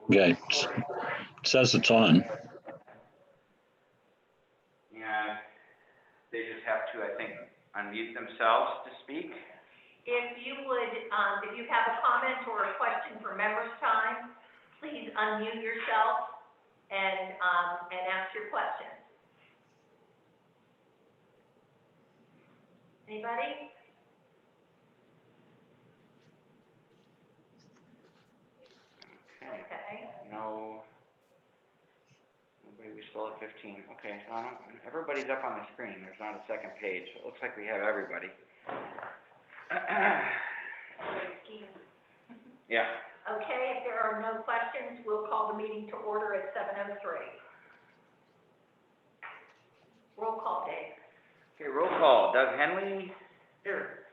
Okay, it says it's on. And they just have to, I think, unmute themselves to speak. If you would, if you have a comment or a question for members' time, please unmute yourself and ask your question. Anybody? Okay. No. Nobody, we still have 15. Okay, so everybody's up on the screen. There's not a second page. It looks like we have everybody. Yeah. Okay, if there are no questions, we'll call the meeting to order at 7:03. Roll call, Dave. Okay, roll call. Doug Henley? Here.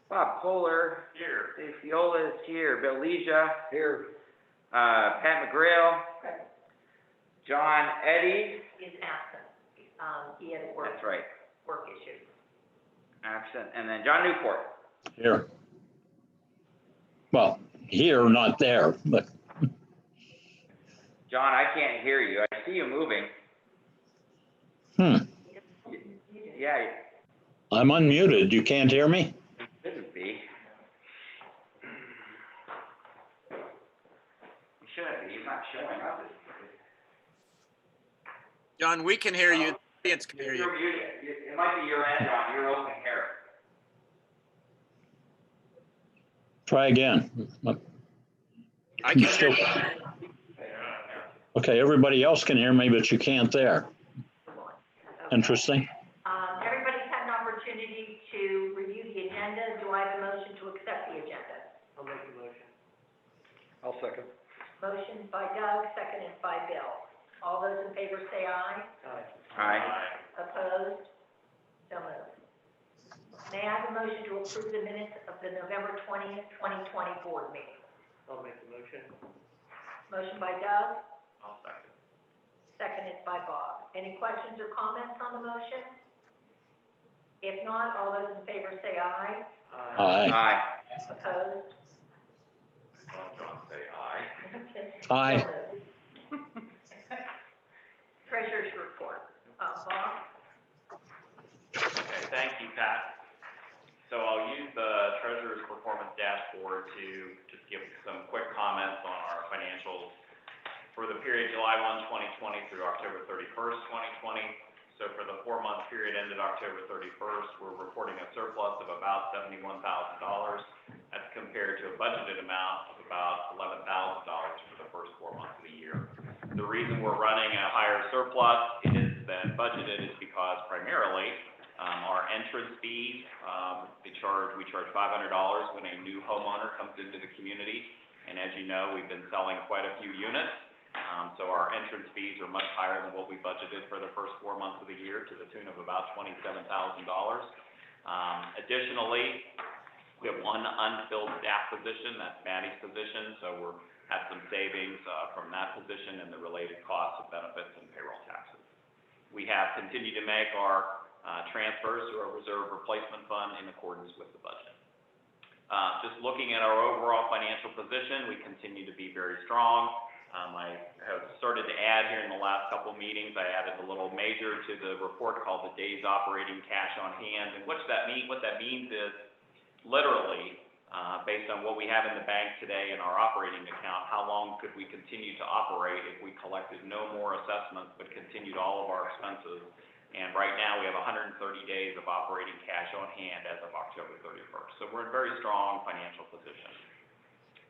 Bob Kohler? Here. Dave Fiola is here. Bill Leisha? Here. Pat McGrail? Present. John Eddy? Is absent. He had a work That's right. issue. Absent. And then John Newport? Here. Well, here, not there, but John, I can't hear you. I see you moving. Yeah, I'm unmuted. You can't hear me? it shouldn't be. He shouldn't be. He's not showing up. John, we can hear you. The audience can hear you. You're muted. It might be your end, John. You're open here. Try again. I can Still- hear you. Okay, everybody else can hear me, but you can't there. Okay. Interesting. Everybody's had an opportunity to review the agenda. Do I have a motion to accept the agenda? I'll make the motion. I'll second. Motion by Doug, seconded by Bill. All those in favor say aye. Aye. Opposed? So moved. May I have a motion to approve the minutes of the November 20th, 2020 board meeting? I'll make the motion. Motion by Doug, I'll second. seconded by Bob. Any questions or comments on the motion? If not, all those in favor say aye. Aye. Aye. Opposed? John, say aye. Aye. So moved. Treasurer's report. Bob? Okay, thank you, Pat. So I'll use the Treasurer's Performance Dashboard to just give some quick comments on our financials for the period July 1, 2020 through October 31st, 2020. So for the 4-month period ended October 31st, we're reporting a surplus of about $71,000. That's compared to a budgeted amount of about $11,000 for the first 4 months of the year. The reason we're running a higher surplus than budgeted is because primarily our entrance fees, we charge $500 when a new homeowner comes into the community. And as you know, we've been selling quite a few units. So our entrance fees are much higher than what we budgeted for the first 4 months of the year, to the tune of about $27,000. Additionally, we have one unfilled staff position, that's Maddie's position. So we're had some savings from that position and the related costs of benefits and payroll taxes. We have continued to make our transfers to our reserve replacement fund in accordance with the budget. Just looking at our overall financial position, we continue to be very strong. I have started to add here in the last couple of meetings, I added a little measure to the report called the days operating cash on hand. And what that means is literally, based on what we have in the bank today in our operating account, how long could we continue to operate if we collected no more assessments but continued all of our expenses. And right now we have 130 days of operating cash on hand as of October 31st. So we're in a very strong financial position.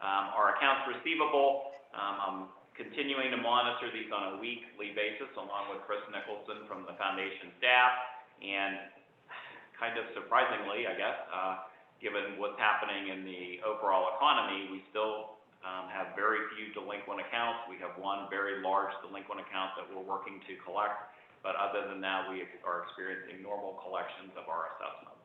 Our accounts receivable, I'm continuing to monitor these on a weekly basis along with Chris Nicholson from the foundation staff. And kind of surprisingly, I guess, given what's happening in the overall economy, we still have very few delinquent accounts. We have one very large delinquent account that we're working to collect. But other than that, we are experiencing normal collections of our assessments.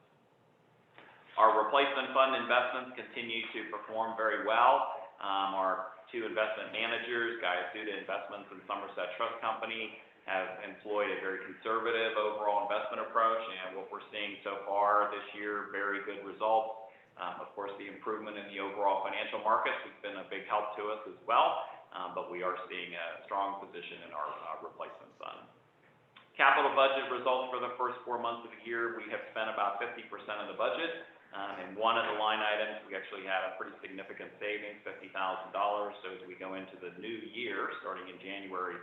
Our replacement fund investments continue to perform very well. Our two investment managers, Guyasuda Investments and Somerset Trust Company, have employed a very conservative overall investment approach. And what we're seeing so far this year, very good results. Of course, the improvement in the overall financial markets has been a big help to us as well. but we are seeing a strong position in our replacement fund. Capital budget results for the first 4 months of the year, we have spent about 50% of the budget. In one of the line items, we actually had a pretty significant savings, $50,000. So as we go into the new year, starting in January,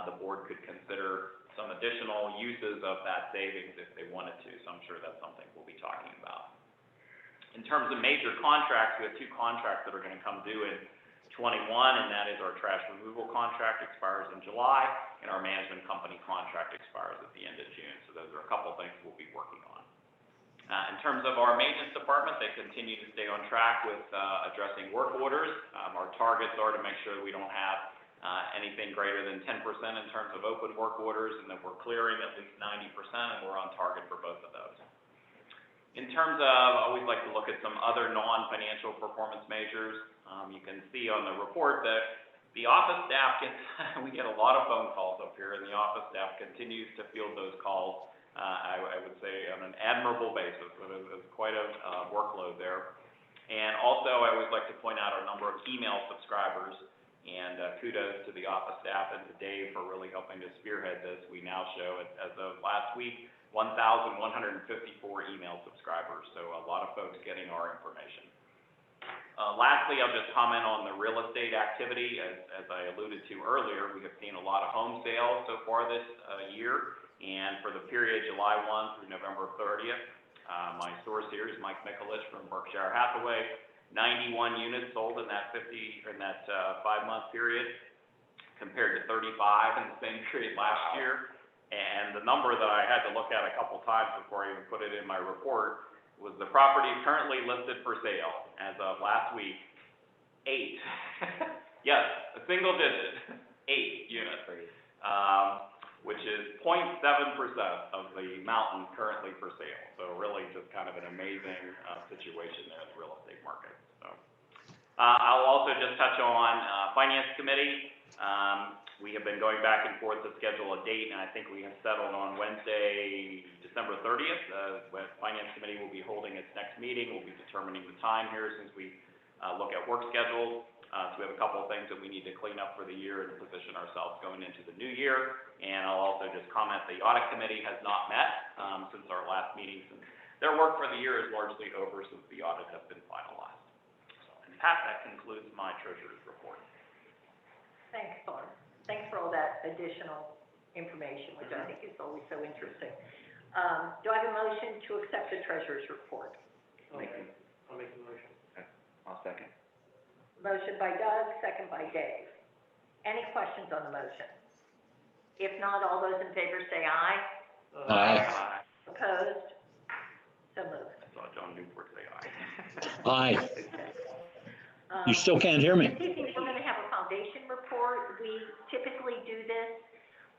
the board could consider some additional uses of that savings if they wanted to. So I'm sure that's something we'll be talking about. In terms of major contracts, we have 2 contracts that are going to come due in 21, and that is our trash removal contract expires in July, and our management company contract expires at the end of June. So those are a couple things we'll be working on. In terms of our maintenance department, they continue to stay on track with addressing work orders. Our targets are to make sure that we don't have anything greater than 10% in terms of open work orders, and that we're clearing at least 90%, and we're on target for both of those. In terms of, I always like to look at some other non-financial performance measures. You can see on the report that the office staff gets, we get a lot of phone calls up here, and the office staff continues to field those calls, I would say, on an admirable basis. So there's quite a workload there. And also, I always like to point out our number of email subscribers, and kudos to the office staff and to Dave for really helping to spearhead this. We now show, as of last week, 1,154 email subscribers, so a lot of folks getting our information. Lastly, I'll just comment on the real estate activity. As I alluded to earlier, we have seen a lot of home sales so far this year, and for the period July 1 through November 30th, my source here is Mike Mikulich from Berkshire Hathaway. 91 units sold in that 5-month period, compared to 35 in the same period last year. And the number that I had to look at a couple times before I even put it in my report was the property currently listed for sale as of last week, 8. Yes, a single digit, 8 units, which is 0.7% of the mountain currently for sale. So really just kind of an amazing situation there in the real estate market. So I'll also just touch on Finance Committee. We have been going back and forth to schedule a date, and I think we have settled on Wednesday, December 30th. When Finance Committee will be holding its next meeting. We'll be determining the time here since we look at work schedules. So we have a couple of things that we need to clean up for the year and position ourselves going into the new year. And I'll also just comment the Audit Committee has not met since our last meeting, since their work for the year is largely over since the audit has been finalized. So, and Pat, that concludes my treasurer's report. Thanks, Barb. Thanks for all that additional information, which I think is always so interesting. Do I have a motion to accept the treasurer's report? I'll make the motion. I'll second. Motion by Doug, second by Dave. Any questions on the motion? If not, all those in favor say aye. Aye. Opposed? So moved. I saw John Newport say aye. Aye. You still can't hear me? This evening, we're going to have a foundation report. We typically do this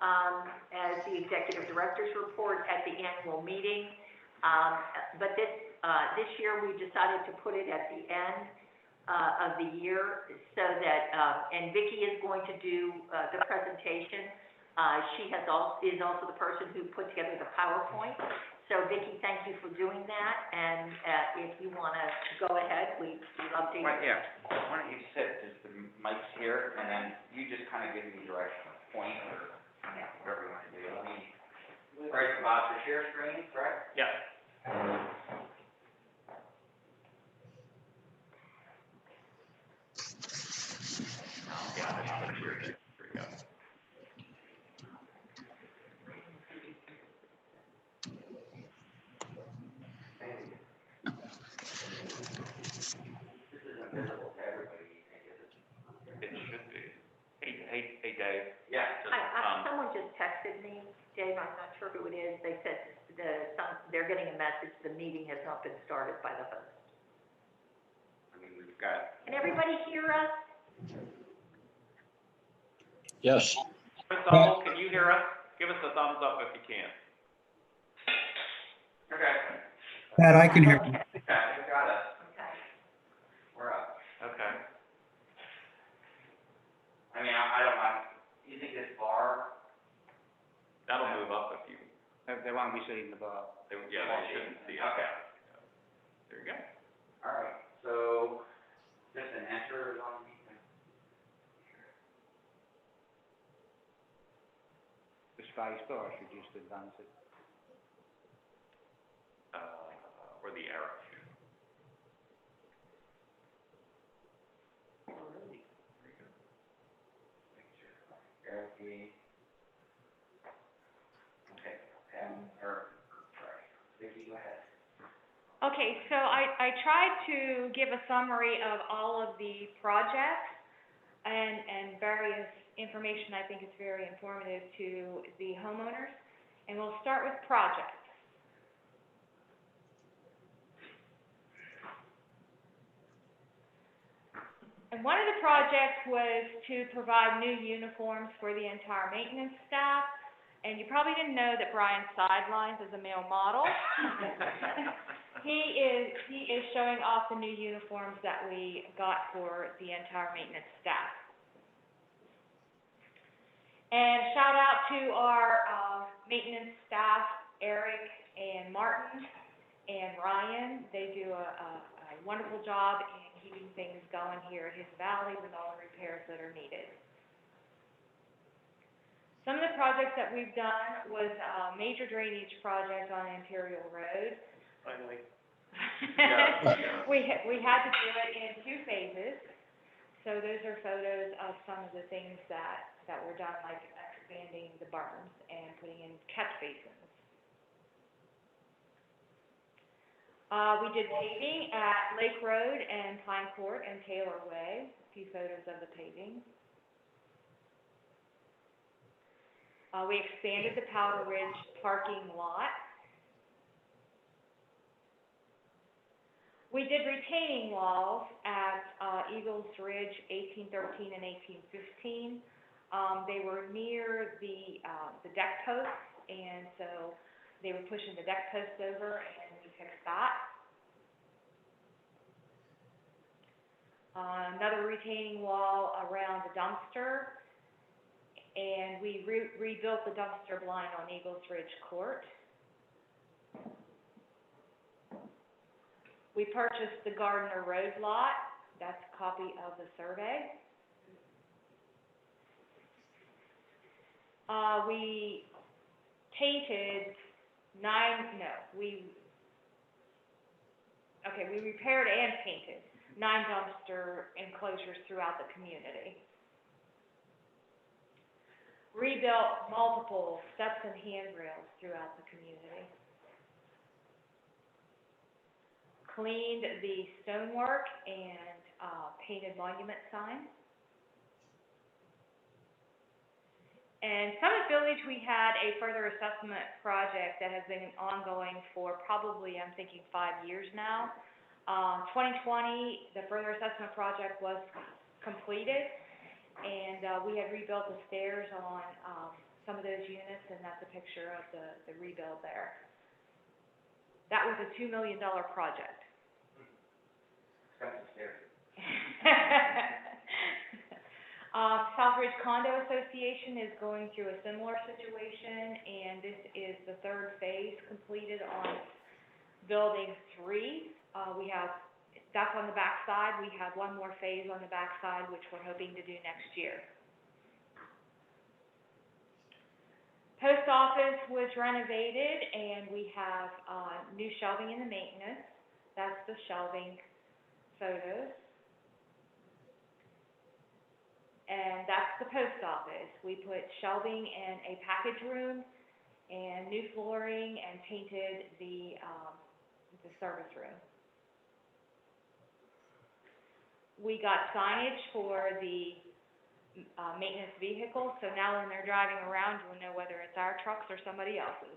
as the executive director's report at the annual meeting. But this year, we decided to put it at the end of the year so that, and Vicki is going to do the presentation. She is also the person who put together the PowerPoint. So Vicki, thank you for doing that, and if you want to go ahead, we'd love to. Right, yeah. Why don't you sit, just the mic's here, and then you just kind of give me direction, point, or whatever you want to do. Let me, right, about your share screen, correct? Yes. Yeah, here we go. This is invisible to everybody, you think, is it? It should be. Hey, Dave. Yeah. Someone just texted me, Dave, I'm not sure who it is. They said they're getting a message, the meeting has not been started by the host. I mean, we've got. Can everybody hear us? Yes. Can you hear us? Give us a thumbs up if you can. Okay. Pat, I can hear you. Yeah, you got us. Okay. We're up. Okay. I mean, I don't mind. You think this bar? That'll move up if you, They won't be sitting above. they shouldn't see it. Okay. There you go. All right, so just an enter is on. space bar, I should just advance it. Or the arrow. Arrow key. Okay, sorry, Vicki, go ahead. Okay, so I tried to give a summary of all of the projects and various information I think is very informative to the homeowners. And we'll start with projects. And one of the projects was to provide new uniforms for the entire maintenance staff. And you probably didn't know that Brian sidelines is a male model. He is showing off the new uniforms that we got for the entire maintenance staff. And shout out to our maintenance staff, Eric and Martin and Ryan. They do a wonderful job in keeping things going here at his valley with all the repairs that are needed. Some of the projects that we've done was a major drainage project on Imperial Road. Finally. We had to do it in 2 phases. So those are photos of some of the things that were done, like expanding the berms and putting in catch basins. We did paving at Lake Road and Pine Court and Taylor Way. A few photos of the paving. We expanded the Powder Ridge parking lot. We did retaining walls at Eagles Ridge 1813 and 1815. They were near the deck posts, and so they were pushing the deck posts over, and we fixed that. Another retaining wall around the dumpster, and we rebuilt the dumpster blind on Eagles Ridge Court. We purchased the Gardner Road lot. That's a copy of the survey. We painted we repaired and painted 9 dumpster enclosures throughout the community. Rebuilt multiple steps and handrails throughout the community. Cleaned the stonework and painted monument signs. And Summit Village, we had a further assessment project that has been ongoing for probably, I'm thinking, 5 years now. 2020, the further assessment project was completed, and we had rebuilt the stairs on some of those units, and that's a picture of the rebuild there. That was a $2 million project. Expensive stairs. Southridge Condo Association is going through a similar situation, and this is the 3rd phase completed on Building 3. That's on the back side. We have one more phase on the back side, which we're hoping to do next year. Post office was renovated, and we have new shelving in the maintenance. That's the shelving photos. And that's the post office. We put shelving in a package room and new flooring and painted the service room. We got signage for the maintenance vehicles, so now when they're driving around, you'll know whether it's our trucks or somebody else's.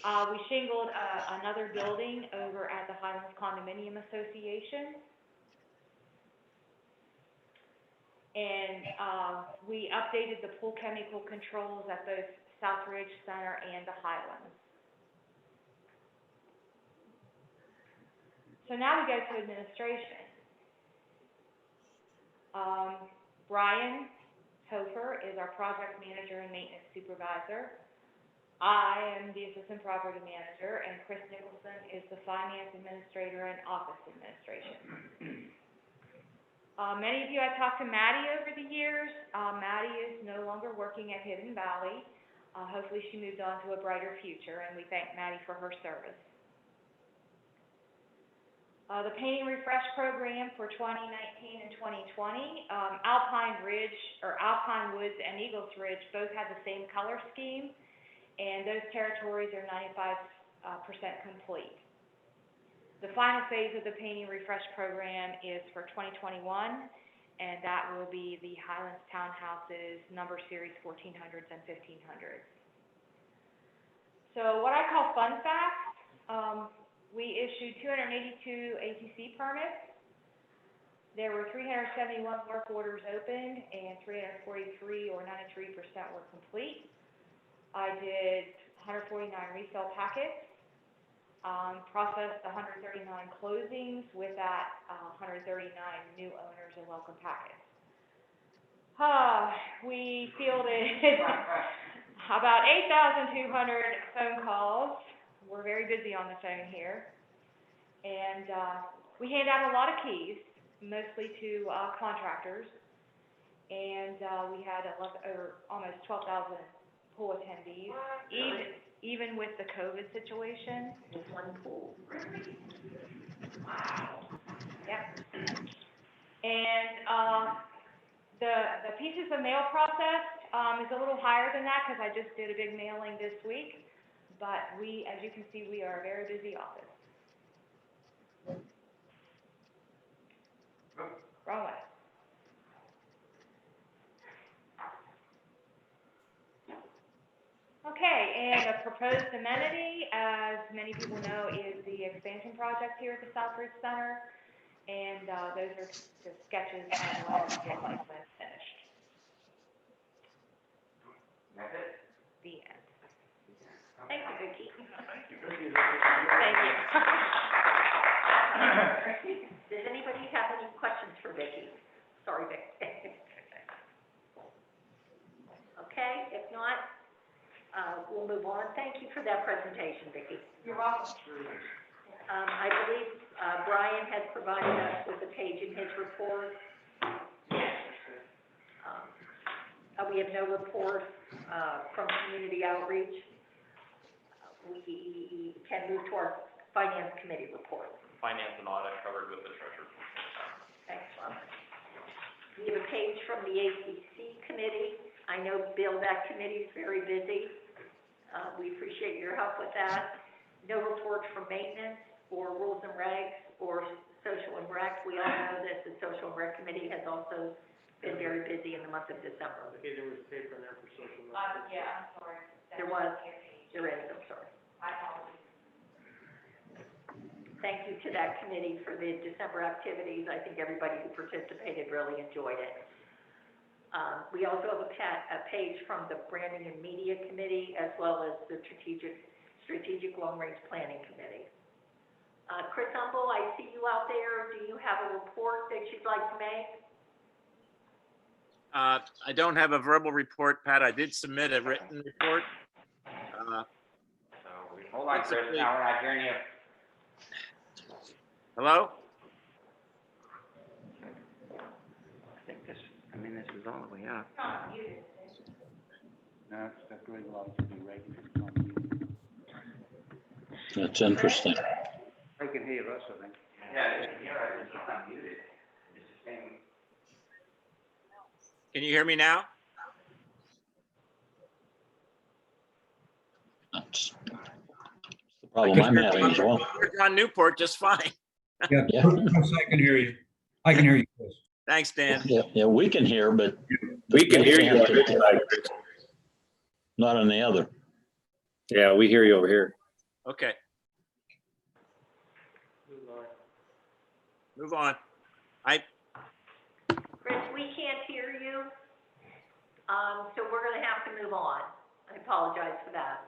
We shingled another building over at the Highlands Condominium Association. And we updated the pool chemical controls at both Southridge Center and the Highlands. So now we go to administration. Brian Hofer is our project manager and maintenance supervisor. I am the assistant property manager, and Chris Nicholson is the finance administrator and office administration. Many of you, I've talked to Maddie over the years. Maddie is no longer working at Hidden Valley. Hopefully she moved on to a brighter future, and we thank Maddie for her service. The painting refresh program for 2019 and 2020, Alpine Woods and Eagles Ridge both had the same color scheme, and those territories are 95% complete. The final phase of the painting refresh program is for 2021, and that will be the Highlands Townhouses number series 1400s and 1500s. So what I call fun facts, we issued 282 ATC permits. There were 371 work orders opened, and 343 or 93% were complete. I did 149 resale packets, processed 139 closings with that 139 new owners and welcome packets. We fielded about 8,200 phone calls. We're very busy on the phone here. And we hand out a lot of keys, mostly to contractors. And we had almost 12,000 pool attendees, even with the COVID situation. With one pool. Wow. Yep. And the pieces of mail processed is a little higher than that because I just did a big mailing this week. But we, as you can see, we are a very busy office. Wrong way. Okay, and a proposed amenity, as many people know, is the expansion project here at the Southbridge Center. And those are the sketches of what it looks like when it's finished. That's it? The end. Thank you, Vicki. Thank you. Does anybody have any questions for Vicki? Sorry, Vic. Okay, if not, we'll move on. Thank you for that presentation, Vicki. You're welcome. I believe Brian has provided us with a page in his report. We have no report from community outreach. We can move to our Finance Committee report. Finance and audit covered with the treasurer. Excellent. We have a page from the ACC committee. I know, Bill, that committee is very busy. We appreciate your help with that. No reports from maintenance or rules and regs or social and rec. We all know that the social and rec committee has also been very busy in the month of December. Okay, there was paper in there for social media. Yeah, I'm sorry. There was, there is, I'm sorry. I apologize. Thank you to that committee for the December activities. I think everybody who participated really enjoyed it. We also have a page from the Branding and Media Committee, as well as the Strategic Long Range Planning Committee. Chris Humble, I see you out there. Do you have a report that you'd like to make? I don't have a verbal report, Pat. I did submit a written report. Hold on, Chris, now we're not hearing you. Hello? I think this is all the way up. No, it's the green light to be ready. That's interesting. They can hear us, I think. Yeah, they can hear us, it's not muted. It's just saying. Can you hear me now? That's the problem I'm having as well. On Newport, just fine. Yeah, Yeah. Chris, I can hear you. I can hear you, Chris. Thanks, Dan. Yeah, we can hear, but. We can they hear you can't on this side, Chris. Not on the other. Yeah, we hear you over here. Okay, move on. Chris, we can't hear you. So we're going to have to move on. I apologize for that.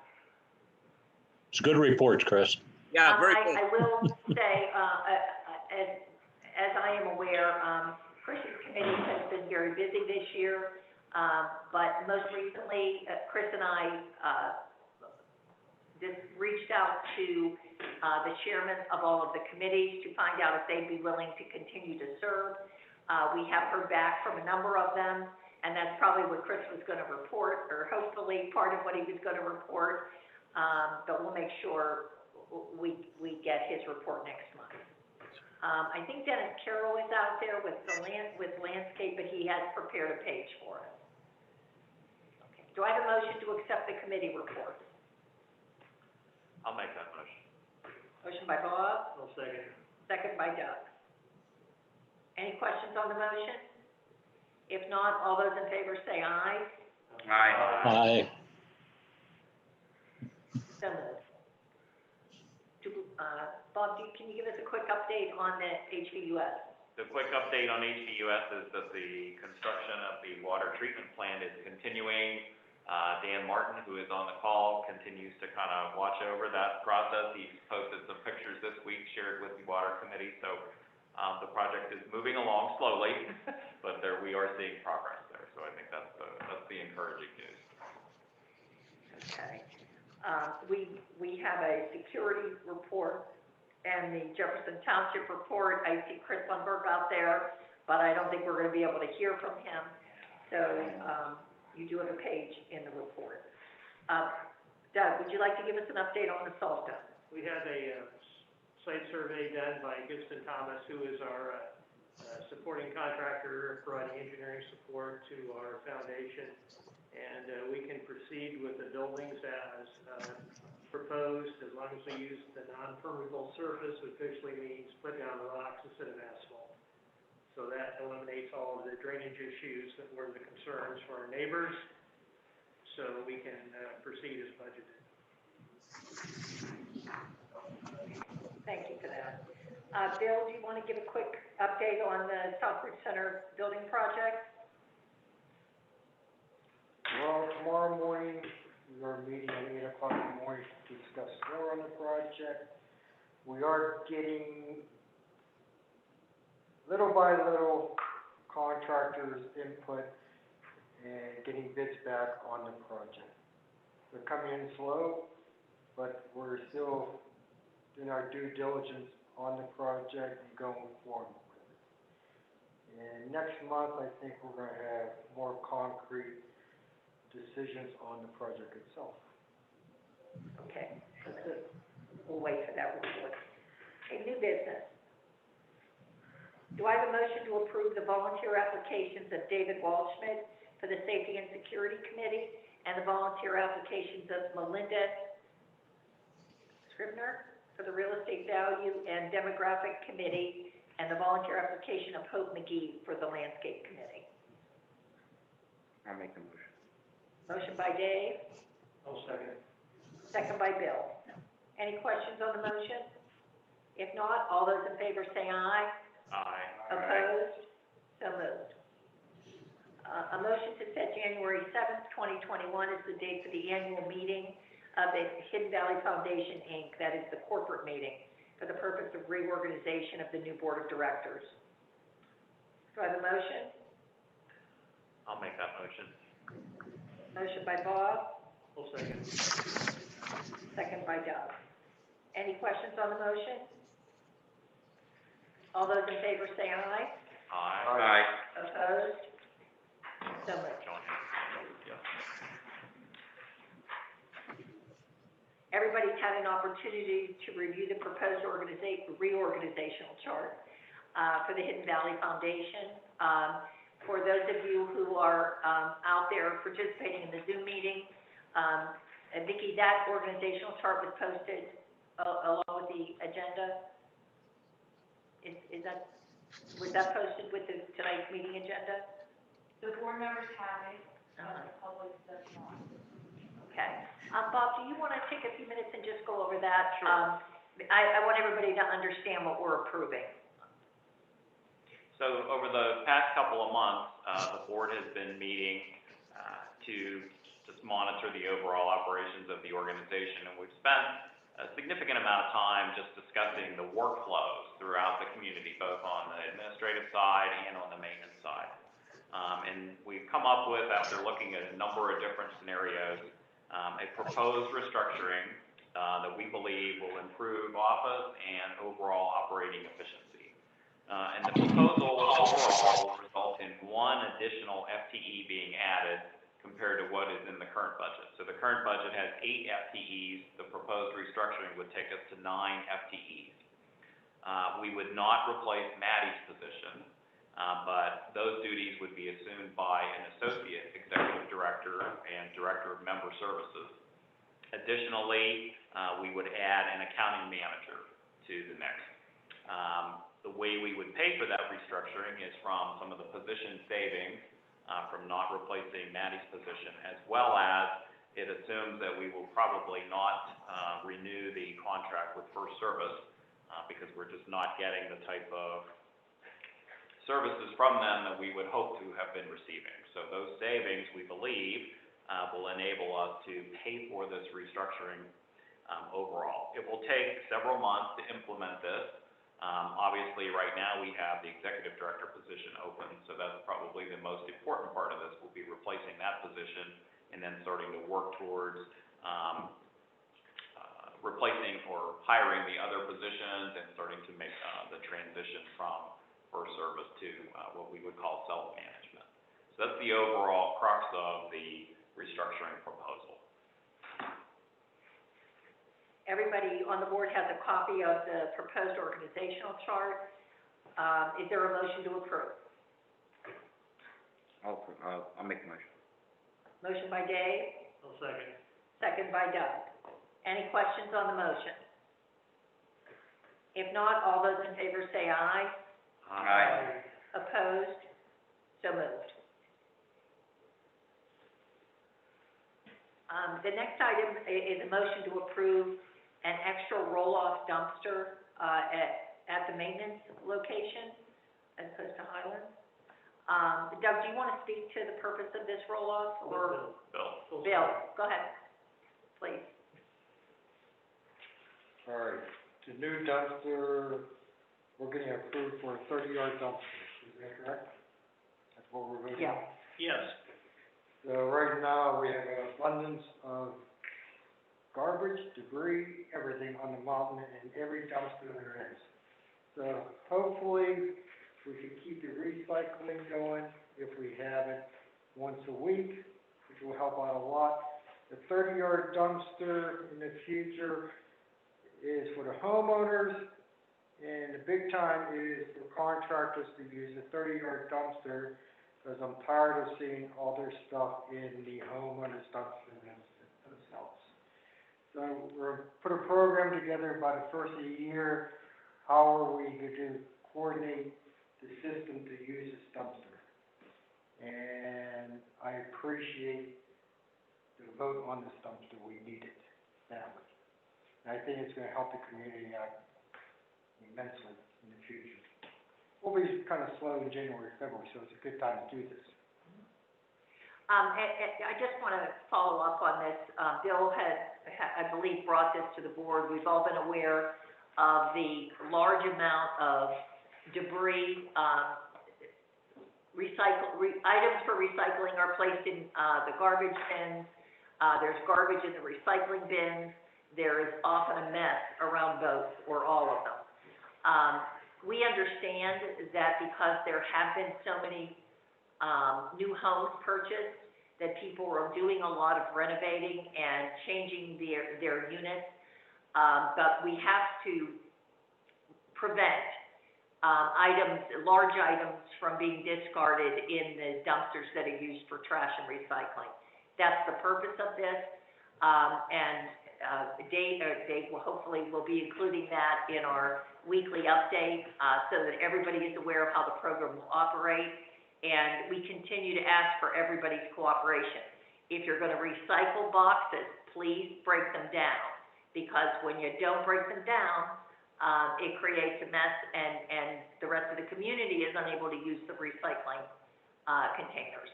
It's a good report, Chris. Yeah, very good. I will say, as I am aware, Chris's committee has been very busy this year, but most recently, Chris and I just reached out to the chairman of all of the committees to find out if they'd be willing to continue to serve. We have heard back from a number of them, and that's probably what Chris was gonna report, or hopefully part of what he was gonna report. But we'll make sure we get his report next month. I think Dennis Carroll is out there with landscape, but he has prepared a page for us. Okay. Do I have a motion to accept the committee report? I'll make that motion. Motion by Bob, I'll second. second by Doug. Any questions on the motion? If not, all those in favor say aye. Aye. So moved. Bob, can you give us a quick update on the HVUS? The quick update on HVUS is that the construction of the water treatment plant is continuing. Dan Martin, who is on the call, continues to kind of watch over that process. He's posted some pictures this week, shared with the water committee, so, the project is moving along slowly, but we are seeing progress there, so I think that's the encouraging news. Okay. We have a security report and the Jefferson Township report. I see Chris Lundberg out there, but I don't think we're gonna be able to hear from him. So, you do have a page in the report. Doug, would you like to give us an update on the salt dome? We had a site survey done by Gibson Thomas, who is our supporting contractor, providing engineering support to our foundation. And we can proceed with the buildings as proposed, as long as we use the non-permeable surface, which basically means put down rocks instead of asphalt. So that eliminates all of the drainage issues that were the concerns for our neighbors, so we can proceed as budgeted. Thank you for that. Bill, do you want to give a quick update on the Southbridge Center building project? Well, tomorrow morning, we are meeting at 8 o'clock in the morning to discuss more on the project. We are getting, little by little, contractors' input and getting bids back on the project. They're coming in slow, but we're still doing our due diligence on the project and going forward with it. And next month, I think we're gonna have more concrete decisions on the project itself. Okay, that's good. We'll wait for that report. Okay, new business. Do I have a motion to approve the volunteer applications of David Waldschmidt for the Safety and Security Committee and the volunteer applications of Melinda Scribner for the Real Estate Value and Demographic Committee and the volunteer application of Hope McGee for the Landscape Committee? I'll make the motion. Motion by Dave, I'll second. second by Bill. Any questions on the motion? If not, all those in favor say aye. Aye. Opposed? So moved. A motion to set January 7th, 2021 as the date for the annual meeting of the Hidden Valley Foundation, Inc., that is the corporate meeting, for the purpose of reorganization of the new board of directors. Do I have a motion? I'll make that motion. Motion by Bob, I'll second. second by Doug. Any questions on the motion? All those in favor say aye. Aye. Opposed? So moved. John, yeah. Everybody's had an opportunity to review the proposed reorganizational chart for the Hidden Valley Foundation. For those of you who are out there participating in the Zoom meeting, and Vicki, that organizational chart was posted along with the agenda? Was that posted with tonight's meeting agenda? The board members have it, Uh-huh. the public does not. Okay. Bob, do you want to take a few minutes and just go over that? Sure. I want everybody to understand what we're approving. So over the past couple of months, the board has been meeting to just monitor the overall operations of the organization, and we've spent a significant amount of time just discussing the workflows throughout the community, both on the administrative side and on the maintenance side. And we've come up with, after looking at a number of different scenarios, a proposed restructuring that we believe will improve office and overall operating efficiency. And the proposal overall one additional FTE being added compared to what is in the current budget. So the current budget has 8 FTEs, the proposed restructuring would take us to 9 FTEs. We would not replace Maddie's position, but those duties would be assumed by an associate executive director and director of member services. Additionally, we would add an accounting manager to the mix. The way we would pay for that restructuring is from some of the position savings, from not replacing Maddie's position, as well as it assumes that we will probably not, renew the contract with First Service, because we're just not getting the type of services from them that we would hope to have been receiving. So those savings, we believe, will enable us to pay for this restructuring, overall. It will take several months to implement this. Obviously, right now, we have the executive director position open, so that's probably the most important part of this, will be replacing that position and then starting to work towards replacing or hiring the other positions and starting to make the transition from First Service to what we would call self-management. So that's the overall crux of the restructuring proposal. Everybody on the board has a copy of the proposed organizational chart. Is there a motion to approve? I'll make the motion. Motion by Dave, I'll second. second by Doug. Any questions on the motion? If not, all those in favor say aye. Aye. Opposed? So moved. The next item is a motion to approve an extra roll-off dumpster at the maintenance location as opposed to Highlands. Doug, do you want to speak to the purpose of this roll-off, or? Bill. Bill, go ahead, please. All right, the new dumpster, we're getting approved for a 30-yard dumpster, is that correct? That's what we're voting on? Yeah. Yes. So right now, we have an abundance of garbage, debris, everything on the mountain in every dumpster there is. So hopefully, we can keep the recycling going if we have it once a week, which will help out a lot. The 30-yard dumpster in the future is for the homeowners, and the big time is for contractors to use the 30-yard dumpster, because I'm tired of seeing all their stuff in the homeowners dumpster themselves. So we're put a program together by the first of the year, how are we going to coordinate the system to use this dumpster. And I appreciate the vote on this dumpster, we need it badly. And I think it's gonna help the community out immensely in the future. We'll be kind of slow in January, February, so it's a good time to do this. I just want to follow up on this. Bill had, I believe, brought this to the board. We've all been aware of the large amount of debris, items for recycling are placed in the garbage bins. There's garbage in the recycling bins. There is often a mess around both or all of them. We understand that because there have been so many new homes purchased, that people are doing a lot of renovating and changing their units, but we have to prevent large items from being discarded in the dumpsters that are used for trash and recycling. That's the purpose of this, Dave will hopefully be including that in our weekly update, so that everybody is aware of how the program will operate, and we continue to ask for everybody's cooperation. If you're gonna recycle boxes, please break them down, because when you don't break them down, it creates a mess, and the rest of the community is unable to use the recycling containers.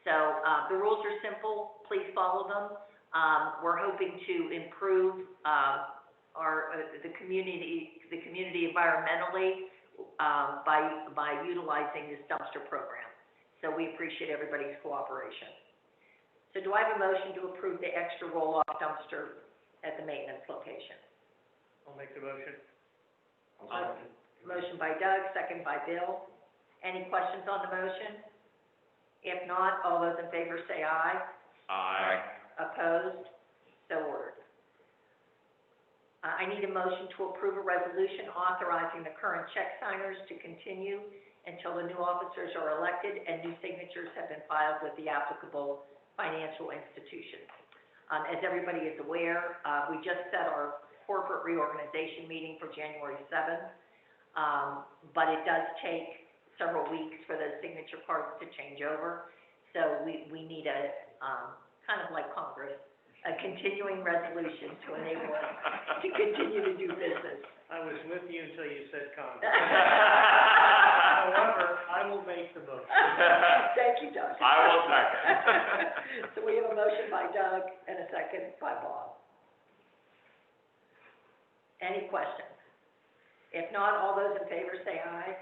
So the rules are simple, please follow them. We're hoping to improve the community environmentally by utilizing this dumpster program. So we appreciate everybody's cooperation. So do I have a motion to approve the extra roll-off dumpster at the maintenance location? I'll make the motion. Motion by Doug, second by Bill. Any questions on the motion? If not, all those in favor say aye. Aye. Opposed? So ordered. I need a motion to approve a resolution authorizing the current check signers to continue until the new officers are elected and new signatures have been filed with the applicable financial institutions. As everybody is aware, we just set our corporate reorganization meeting for January 7th, but it does take several weeks for those signature cards to change over. So we need a, kind of like Congress, a continuing resolution to enable us to continue to do business. I was with you until you said Congress. However, I will make the motion. Thank you, Doug. I will second. So we have a motion by Doug and a second by Bob. Any questions? If not, all those in favor say aye.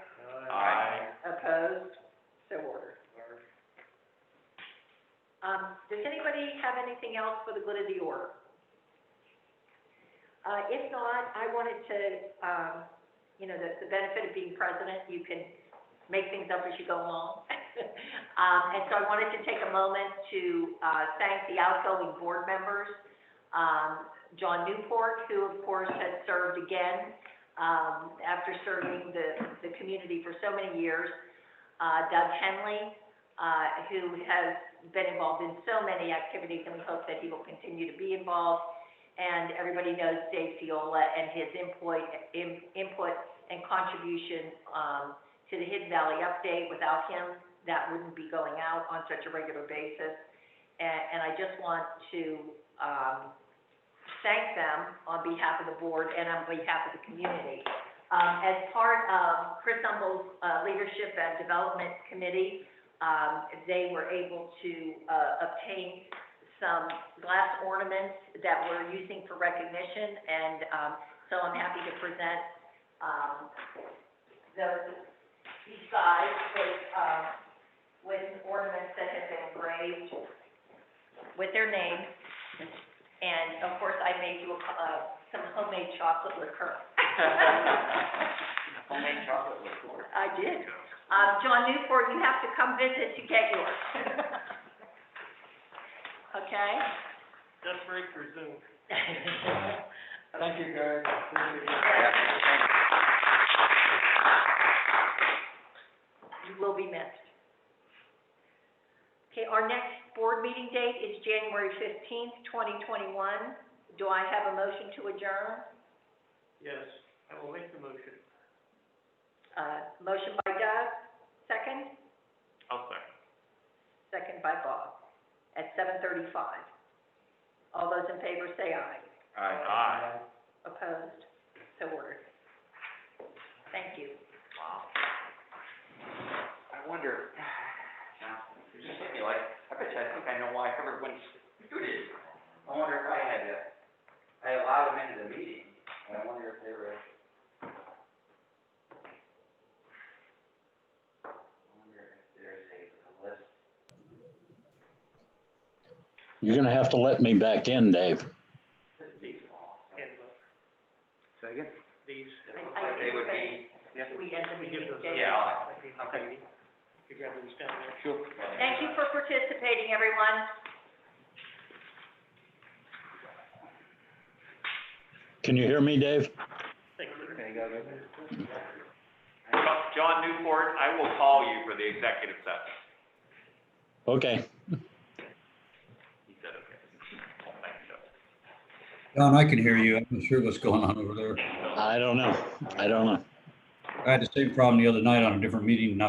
Aye. Opposed? So ordered. Does anybody have anything else for the good of the order? If not, I wanted to, the benefit of being president, you can make things up as you go along. And so I wanted to take a moment to thank the outgoing board members. John Newport, who of course has served again after serving the community for so many years. Doug Henley, who has been involved in so many activities, and we hope that he will continue to be involved. And everybody knows Dave Fiola and his input and contribution to the Hidden Valley Update. Without him, that wouldn't be going out on such a regular basis. And I just want to thank them on behalf of the board and on behalf of the community. As part of Chris Humble's Leadership and Development Committee, they were able to obtain some glass ornaments that we're using for recognition, and so I'm happy to present these guys with ornaments that have been engraved with their names, and of course I made you some homemade chocolate liqueur. Homemade chocolate liqueur. I did. John Newport, you have to come visit to get yours. Okay? Just break for Zoom. Thank you, guys. Appreciate it. You will be missed. Okay, our next board meeting date is January 15th, 2021. Do I have a motion to adjourn? Yes, I will make the motion. Motion by Doug, second? I'll second. Second by Bob, at 7:35. All those in favor say aye. Aye. Opposed? So ordered. Thank you. Wow. I wonder, now, you just hit me like, I bet you I think I know why everyone's doing it. I wonder if I allowed them into the meeting, and I wonder if they were, there's a list. You're gonna have to let me back in, Dave. Handbook, Second? these. I They would be, We end the We give meeting. those. Dave. yeah, Okay. You grab these down there. Sure. Thank you for participating, everyone. Can you hear me, Dave? Thank you. Okay, go. John Newport, I will call you for the executive session. Okay. He said, okay. Well, thanks, Joe. John, I can hear you. I'm not sure what's going on over there. I don't know. I had the same problem the other night on a different meeting,